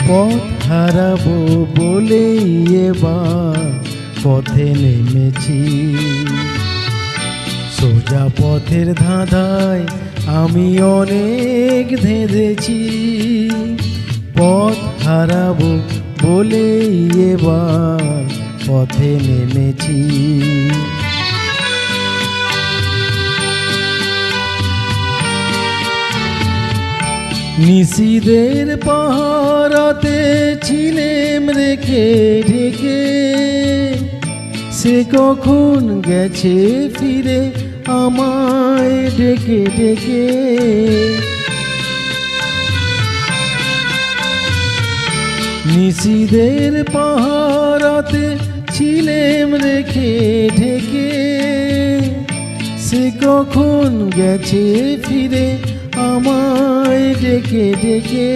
পথ হারাবো বলেই এবার পথে নেমেছি। সোজা পথের ধাঁধায় আমি অনেক ধেঁধেছি। পথ হারাবো বলেই এবার পথে নেমেছি। নিশিদের পাহারাতে ছিলেম রেখে ঢেকে, সে কখন গেছে ফিরে আমায় ডেকে ডেকে। নিশিদের পাহারাতে ছিলেম রেখে ঢেকে, সে কখন গেছে ফিরে আমায় ডেকে ডেকে।